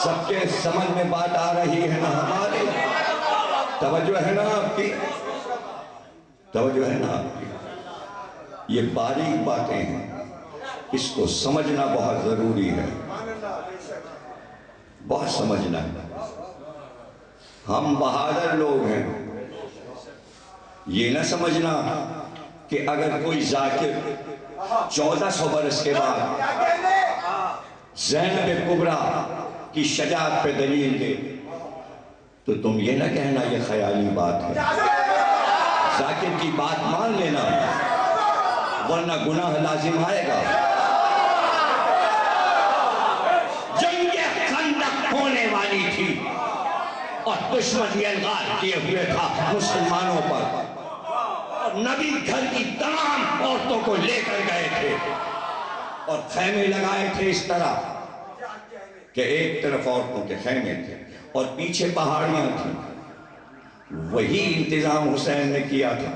سب کے سمجھ میں بات آ رہی ہے نا ہماری؟ توجہ ہے نا آپ کی؟ توجہ ہے نا آپ کی؟ یہ باریک باتیں ہیں، اس کو سمجھنا بہت ضروری ہے، بہت سمجھنا ہے۔ ہم بہادر لوگ ہیں، یہ نہ سمجھنا کہ اگر کوئی ذاکر 1400 برس کے بعد زینب کبریٰ کی شجاعت پہ دلیل دے تو تم یہ نہ کہنا یہ خیالی بات ہے۔ ذاکر کی بات مان لینا، ورنہ گناہ لازم آئے گا۔ جنگ خندق ہونے والی تھی اور دشمن یہ الغار کیے ہوئے تھا مسلمانوں پر، اور نبی گھر کی تمام عورتوں کو لے کر گئے تھے اور خیمے لگائے تھے اس طرح کہ ایک طرف عورتوں کے خیمے تھے اور پیچھے پہاڑیاں تھیں۔ وہی انتظام حسین نے کیا تھا،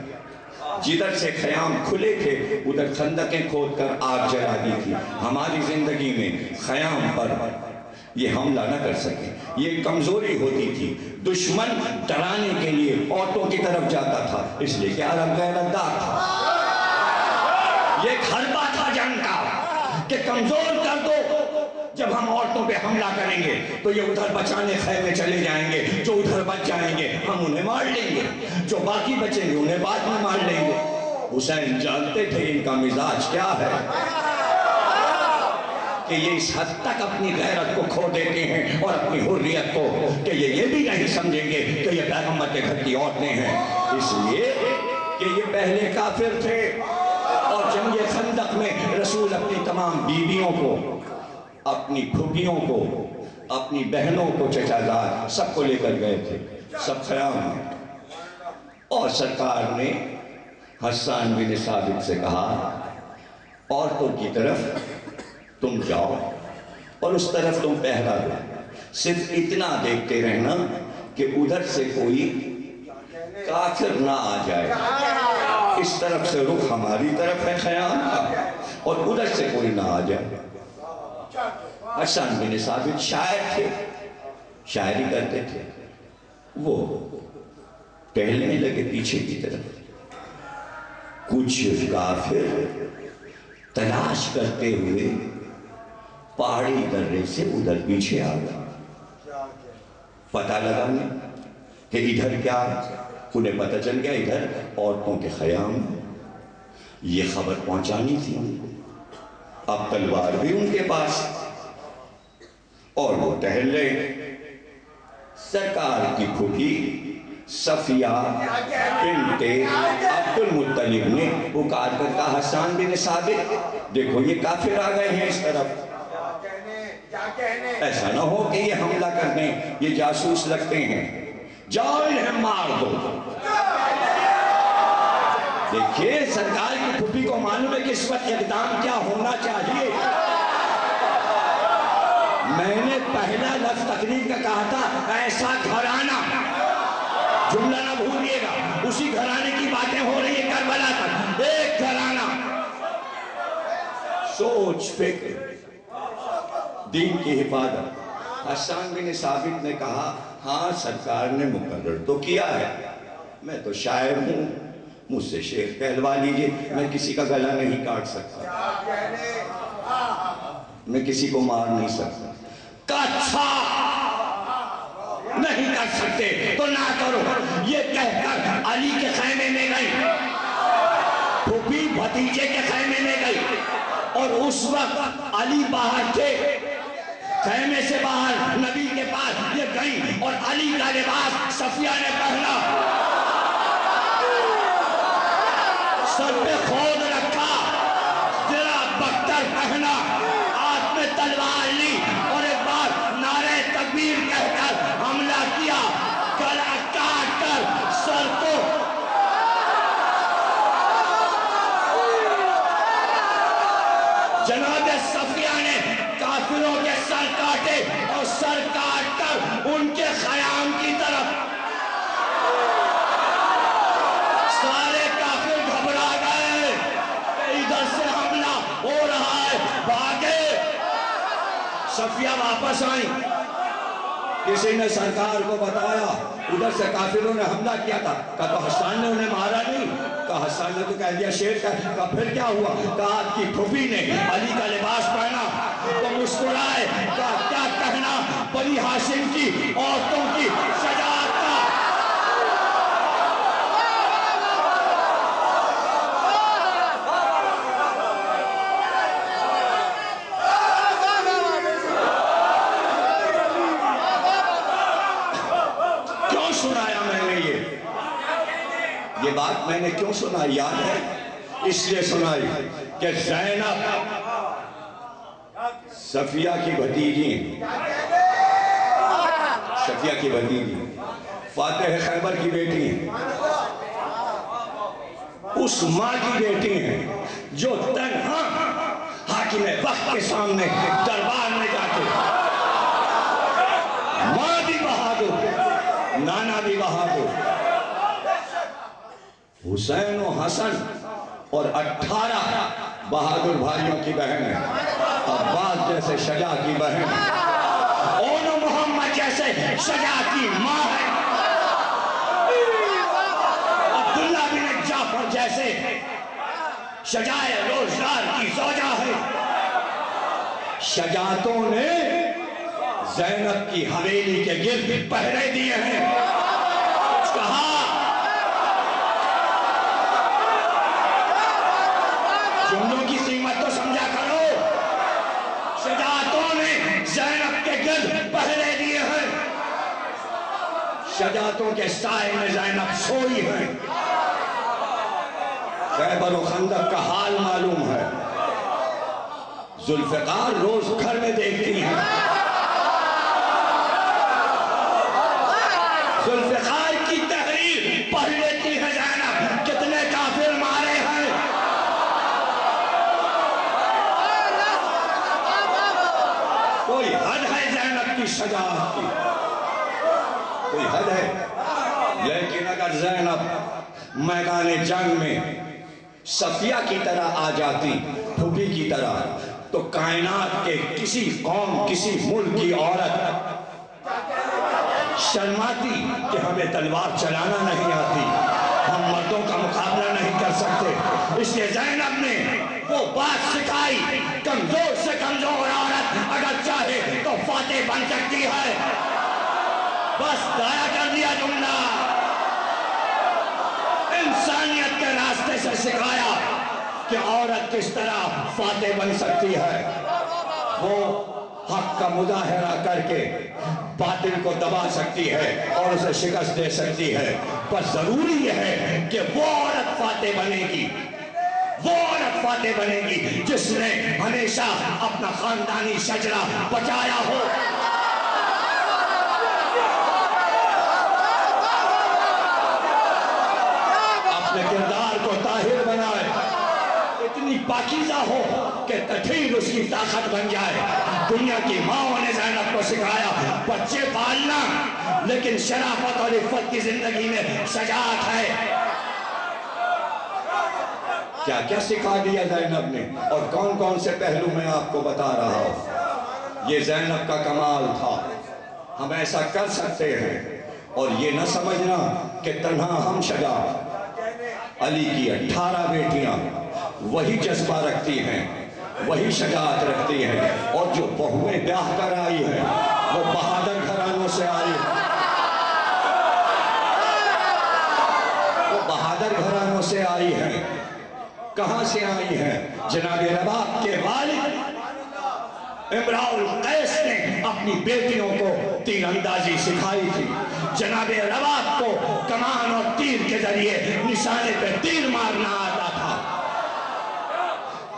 جدھر سے خیام کھلے تھے ادھر خندقیں کھود کر آگ جلا دی تھی۔ ہماری زندگی میں خیام پر یہ حملہ نہ کر سکے، یہ کمزوری ہوتی تھی۔ دشمن ڈرانے کے لیے عورتوں کی طرف جاتا تھا، اس لیے کہ عرب غیرتدار تھا۔ یہ ایک حربہ تھا جنگ کا کہ کمزور کر دو، جب ہم عورتوں پہ حملہ کریں گے تو یہ ادھر بچانے خیمے چلے جائیں گے، جو ادھر بچ جائیں گے ہم انہیں مار لیں گے، جو باقی بچیں گے انہیں بعد میں مار لیں گے۔ حسین جانتے تھے ان کا مزاج کیا ہے، کہ یہ اس حد تک اپنی غیرت کو کھو دیتے ہیں اور اپنی حریت کو کہ یہ بھی نہیں سمجھیں گے کہ یہ پیغمبر کے گھر کی عورتیں ہیں، اس لیے کہ یہ پہلے کافر تھے۔ اور جنگ خندق میں رسول اپنی تمام بیویوں کو، اپنی پھوپھیوں کو، اپنی بہنوں کو، چچا زاد سب کو لے کر گئے تھے، سب خیام میں۔ اور سرکار نے حسان بن ثابت سے کہا عورتوں کی طرف تم جاؤ اور اس طرف تم پہرا دو، صرف اتنا دیکھتے رہنا کہ ادھر سے کوئی کافر نہ آ جائے۔ اس طرف سے رخ ہماری طرف ہے خیام کا اور ادھر سے کوئی نہ آ جائے۔ حسان بن ثابت شاعر تھے، شاعری کرتے تھے، وہ ٹہلنے لگے پیچھے کی طرف۔ کچھ کافر تلاش کرتے ہوئے پہاڑی درے سے ادھر پیچھے آ گئے۔ پتہ لگا کہ ادھر کیا ہے، انہیں پتہ چل گیا ادھر عورتوں کے خیام ہیں۔ یہ خبر پہنچانی تھی ان کو، اب تلوار بھی ان کے پاس اور وہ ٹہل رہے۔ سرکار کی پھوپھی صفیہ بنت عبد المطلب نے پکار کر کہا حسان بن ثابت دیکھو یہ کافر آ گئے ہیں اس طرف، ایسا نہ ہو کہ یہ حملہ کرنے، یہ جاسوس لگتے ہیں، جاؤ انہیں مار دو۔ دیکھیے سرکار کی پھوپھی کو معلوم ہے کہ اس وقت اقدام کیا ہونا چاہیے۔ میں نے پہلا لفظ تقریر کا کہا تھا ایسا گھرانہ، جملہ نہ بھولیے گا، اسی گھرانے کی باتیں ہو رہی ہیں کربلا تک، ایک گھرانہ، سوچ فکر، دین کی حفاظت۔ حسان بن ثابت نے کہا ہاں سرکار نے مقرر تو کیا ہے، میں تو شاعر ہوں، مجھ سے شعر کہلوا لیجئے، میں کسی کا گلا نہیں کاٹ سکتا، میں کسی کو مار نہیں سکتا۔ اچھا نہیں کر سکتے تو نہ کرو، یہ کہہ کر علی کے خیمے میں گئی، پھوپھی بھتیجے کے خیمے میں گئی، اور اس وقت علی باہر تھے، خیمے سے باہر نبی کے پاس یہ گئی اور علی کا لباس صفیہ نے پہنا، سر پہ خود رکھا، ذرا بختر پہنا، ہاتھ میں تلوار لی اور ایک بار نعرہ تکبیر کہہ کر حملہ کیا، گلا کاٹ کر سر کو جناب صفیہ نے کافروں کے سر کاٹے اور سر کاٹ کر ان کے خیام کی طرف، سارے کافر گھبرا گئے کہ ادھر سے حملہ ہو رہا ہے، بھاگے۔ صفیہ واپس آئیں، کسی نے سرکار کو بتایا، ادھر سے کافروں نے حملہ کیا تھا، کہا تو حسان نے انہیں مارا نہیں، کہا حسان نے تو کہہ دیا شیر کا، کہا پھر کیا ہوا؟ کہا آپ کی پھوپھی نے علی کا لباس پہنا تو مسکرائے، کہا کیا کہنا بنی ہاشم کی عورتوں کی شجاعت کا۔ یہ بات میں نے کیوں سنائی یاد ہے؟ اس لیے سنائی کہ زینب صفیہ کی بھتیجی، صفیہ کی بھتیجی، فاتح خیبر کی بیٹی ہیں، اس ماں کی بیٹی ہیں جو تنہا حاکم وقت کے سامنے دربار میں جاتے، ماں بھی بہادر، نانا بھی بہادر، حسین و حسن اور 18 بہادر بھائیوں کی بہن ہے، عباس جیسے شجاع کی بہن، اون و محمد جیسے شجاع کی ماں ہے، عبداللہ بن جعفر جیسے شجاع روزگار کی زوجہ ہے۔ شجاعتوں نے زینب کی حویلی کے گرد پہرے دیے ہیں، کہا جملوں کی قیمت تو سمجھا کرو، شجاعتوں نے زینب کے گرد پہرے دیے ہیں، شجاعتوں کے سائے میں زینب سوئی ہے۔ خیبر و خندق کا حال معلوم ہے، ذوالفقار روز گھر میں دیکھتی ہیں، ذوالفقار کی تحریر پڑھ لیتی ہے زینب، کتنے کافر مارے ہیں، کوئی حد ہے زینب کی شجاعت کی، کوئی حد ہے۔ لیکن اگر زینب میدان جنگ میں صفیہ کی طرح آ جاتی، پھوپھی کی طرح، تو کائنات کے کسی قوم، کسی ملک کی عورت شرماتی کہ ہمیں تلوار چلانا نہیں آتی، ہم مردوں کا مقابلہ نہیں کر سکتے۔ اس لیے زینب نے وہ بات سکھائی، کمزور سے کمزور عورت اگر چاہے تو فاتح بن سکتی ہے، بس ضائع کر دیا جملہ، انسانیت کے راستے سے سکھایا کہ عورت کس طرح فاتح بن سکتی ہے، وہ حق کا مظاہرہ کر کے باطل کو دبا سکتی ہے اور اسے شکست دے سکتی ہے، پر ضروری یہ ہے کہ وہ عورت فاتح بنے گی، وہ عورت فاتح بنے گی جس نے ہمیشہ اپنا خاندانی شجرہ بچایا ہو، اپنے کردار کو طاہر بنائے، اتنی پاکیزہ ہو کہ تٹھیر اس کی طاقت بن جائے۔ دنیا کی ماں نے زینب کو سکھایا بچے پالنا، لیکن شرافت اور عفت کی زندگی میں شجاعت ہے۔ کیا کیا سکھا دیا زینب نے، اور کون کون سے پہلو میں آپ کو بتا رہا ہوں۔ یہ زینب کا کمال تھا، ہم ایسا کر سکتے ہیں، اور یہ نہ سمجھنا کہ تنہا ہم شجاع، علی کی 18 بیٹیاں وہی جذبہ رکھتی ہیں، وہی شجاعت رکھتی ہیں، اور جو بہویں بیاہ کر آئی ہیں وہ بہادر گھرانوں سے آئی ہیں، وہ بہادر گھرانوں سے آئی ہیں۔ کہاں سے آئی ہیں؟ جناب رباب کے والد امراء القیس نے اپنی بیٹیوں کو تیر اندازی سکھائی تھی، جناب رباب کو کمان اور تیر کے ذریعے نشانے پہ تیر مارنا آتا تھا۔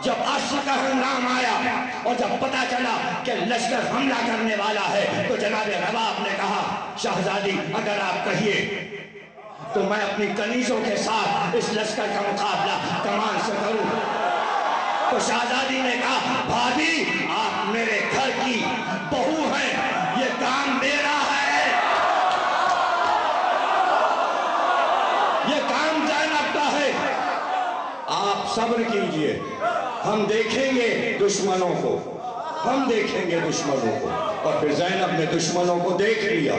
جب عصر کا ہنگام آیا اور جب پتا چلا کہ لشکر حملہ کرنے والا ہے تو جناب رباب نے کہا شہزادی اگر آپ کہیے تو میں اپنی کنیزوں کے ساتھ اس لشکر کا مقابلہ کمان سے کروں، تو شہزادی نے کہا بھابی آپ میرے گھر کی بہو ہیں، یہ کام میرا ہے، یہ کام زینب کا ہے، آپ صبر کیجئے، ہم دیکھیں گے دشمنوں کو، ہم دیکھیں گے دشمنوں کو۔ اور پھر زینب نے دشمنوں کو دیکھ لیا،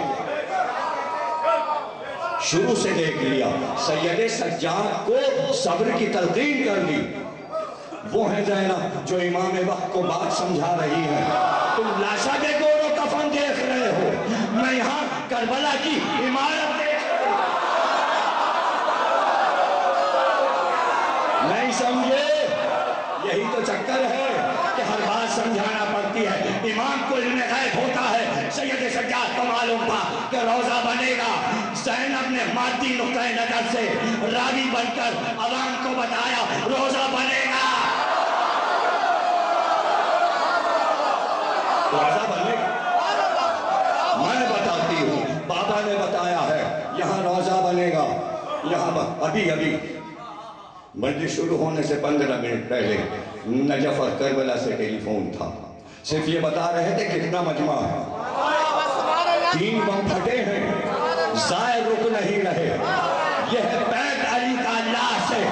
شروع سے دیکھ لیا، سید سجاد کو صبر کی تلقین کر دی۔ وہ ہے زینب جو امام وقت کو بات سمجھا رہی ہے، تم لاشا کے گور و کفن دیکھ رہے ہو، میں یہاں کربلا کی عمارت دیکھ رہا ہوں۔ نہیں سمجھے؟ یہی تو چکر ہے کہ ہر بات سمجھانا پڑتی ہے۔ امام کو علم غیب ہوتا ہے، سید سجاد کو معلوم تھا کہ روزہ بنے گا۔ زینب نے مادی نقطہ نظر سے راوی بن کر عوام کو بتایا روزہ بنے گا، روزہ بنے گا۔ میں بتاتی ہوں، بابا نے بتایا ہے یہاں روزہ بنے گا، یہاں ابھی مجلس شروع ہونے سے 15 منٹ پہلے نجف اور کربلا سے ٹیلی فون تھا، صرف یہ بتا رہے تھے کتنا مجمع ہے، 3 بم پھٹے ہیں، زائر رک نہیں رہے، یہ ہے بیت علی کا لاش ہے،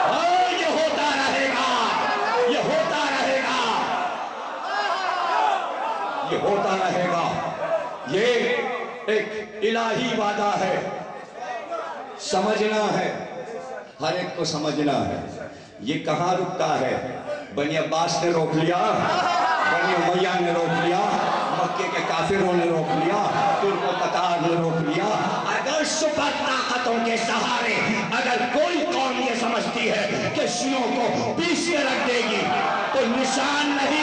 اور یہ ہوتا رہے گا، یہ ہوتا رہے گا، یہ ہوتا رہے گا، یہ ایک الہی وعدہ ہے، سمجھنا ہے، ہر ایک کو سمجھنا ہے۔ یہ کہاں رکتا ہے؟ بنی عباس نے روک لیا، بنی امیہ نے روک لیا، مکے کے کافروں نے روک لیا، ترک و تتار نے روک لیا۔ اگر سپر طاقتوں کے سہارے اگر کوئی قوم یہ سمجھتی ہے کہ شیعوں کو پیچھے رکھ دے گی تو نشان نہیں